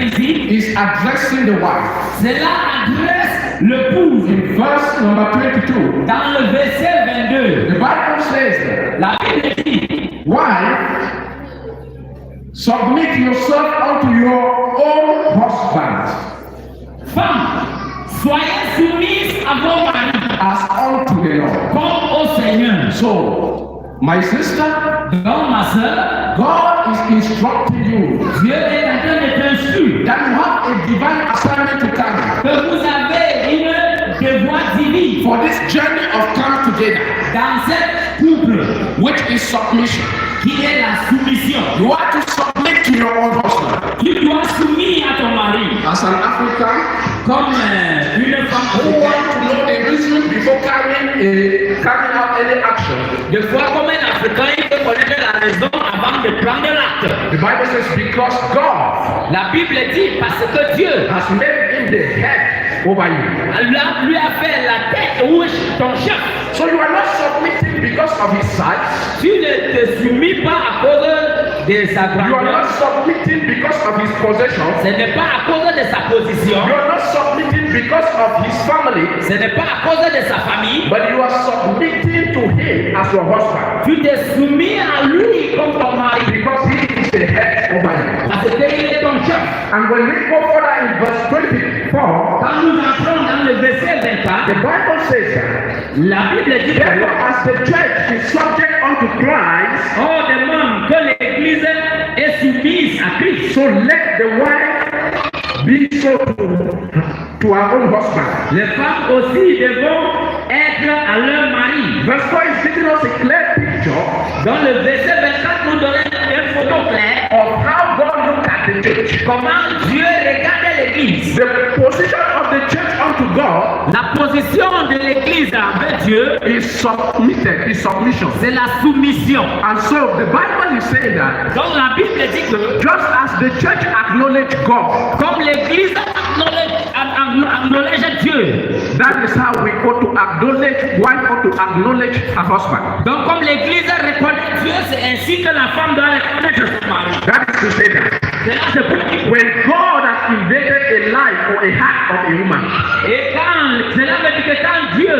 is addressing the wife. Cela adresse l'épouse. In verse number 22, Dans le verset 22, the Bible says that, la Bible dit, wife, submit yourself unto your own husband femme, soyez soumise à vos maris as unto the Lord. comme au Seigneur. So, my sister, Donc, ma soeur, God is instructing you Dieu est en train de t'instruire that you have a divine assignment to carry que vous avez une devoir divine for this journey of come together, dans cette couple which is submission. qui est la soumission. You are to submit to your own husband. Tu dois soumettre à ton mari As an African comme une femme who africaine. want to know the reason before carrying out any action, De fois, comme un Africain, il peut connaître la raison avant de prendre l'acte. the Bible says because God La Bible dit parce que Dieu has made him the head over you. lui a fait la tête ou ton chef. So you are not submitting because of his size. Tu ne te soumis pas à cause de sa You are grandeur. not submitting because of his possessions. Ce n'est pas à cause de sa position. You are not submitting because of his family. Ce n'est pas à cause de sa famille. But you are submitting to him as your husband. Tu t'es soumis à lui comme ton mari. Because he is the head over you. Parce qu'il est ton chef. And when we go further in verse 24, Quand nous entrons dans le verset 24, the Bible says that, la Bible dit que therefore, as the church is subject unto Christ, on demande que l'Église est soumise à Christ. so let the wife be so to her own husband. Les femmes aussi devront être à leur mari. Verse 4 is giving us a clear picture Dans le verset 24, nous donnons une photo claire of how God looked at the church. comment Dieu regardait l'Église. The position of the church unto God La position de l'Église avec Dieu, is submitted, is submission. c'est la soumission. And so the Bible is saying that Donc la Bible dit que just as the church acknowledged God, comme l'Église acknowledge Dieu, that is how we ought to acknowledge, wife ought to acknowledge her husband. donc comme l'Église reconnaît Dieu, c'est ainsi que la femme doit reconnaître son mari. That is to say that C'est là c'est pour dire. when God has invaded a life or a heart of a woman, Et quand, cela veut dire que quand Dieu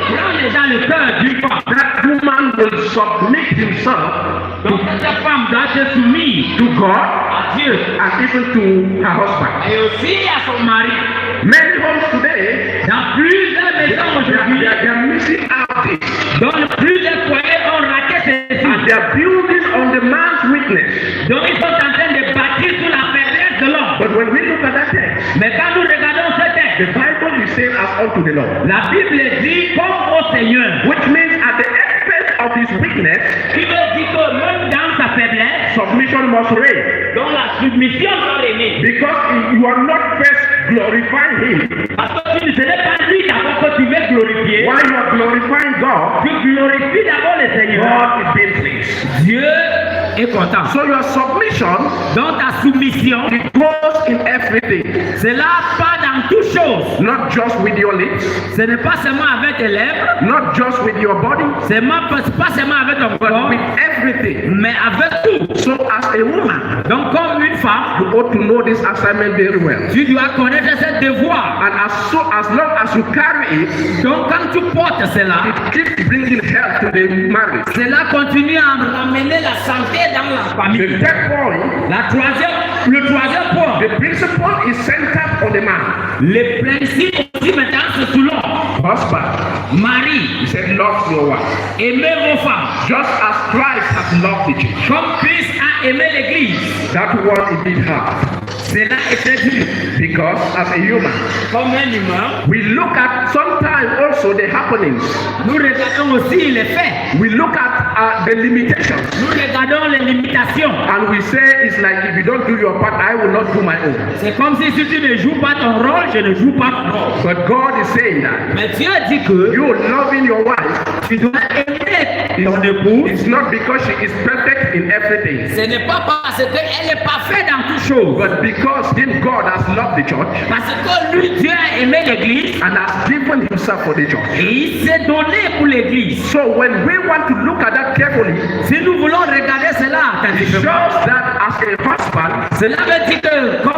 prend dans le cœur d'une femme, that woman will submit himself donc cette femme doit se soumise to God à Dieu and even to her husband. et aussi à son mari. Many homes today, Dans plusieurs maisons aujourd'hui, they are missing out this. dans plusieurs foyers ont raté ceci. And they are building on the man's weakness. Donc ils sont en train de bâtir sur la faiblesse de l'homme. But when we look at that text, Mais quand nous regardons ce the texte, Bible is saying as unto the Lord, la Bible dit comme au Seigneur, which means at the expense of his weakness, qui veut dire que même dans sa faiblesse, submission must reign. dont la submission doit régner. Because you are not first glorifying him. Parce que ce n'est pas lui d'abord que tu veux glorifier. While you are glorifying God, Tu glorifies d'abord le Seigneur. God is being pleased. Dieu est content. So your submission, Dans ta soumission, it goes in everything. cela part dans toutes choses. Not just with your lips, Ce n'est pas seulement avec tes lèvres, not just with your body, pas seulement avec ton but corps, with everything. mais avec tout. So as a woman, Donc comme une femme, you ought to know this assignment very well. tu dois connaître ce devoir. And as long as you carry it, Donc quand tu portes cela, it keeps bringing health to the marriage. cela continue à ramener la santé dans la The famille. third point, Le troisième point, the principle is centered on the man. le principe aussi maintenant c'est sur l'homme. Husband, Marie, he said, love your wife. aimez vos femmes. Just as Christ has loved the church. Comme Christ a aimé l'Église. That one it did have. Cela était dur. Because as a human, Comme un humain, we look at sometimes also the happenings. nous regardons aussi les faits. We look at the limitations. Nous regardons les limitations. And we say it's like if you don't do your part, I will not do my own. C'est comme si tu ne joues pas ton rôle, je ne joue pas mon rôle. But God is saying that Mais Dieu dit que you loving your wife, tu dois aimer ton épouse. it's not because she is perfect in everything, Ce n'est pas parce qu'elle est parfaite dans toutes choses. but because him God has loved the church Parce que lui, Dieu a aimé l'Église and has given himself for the church. et il s'est donné pour l'Église. So when we want to look at that carefully, Si nous voulons regarder cela it shows attentivement, that as a husband, cela veut dire que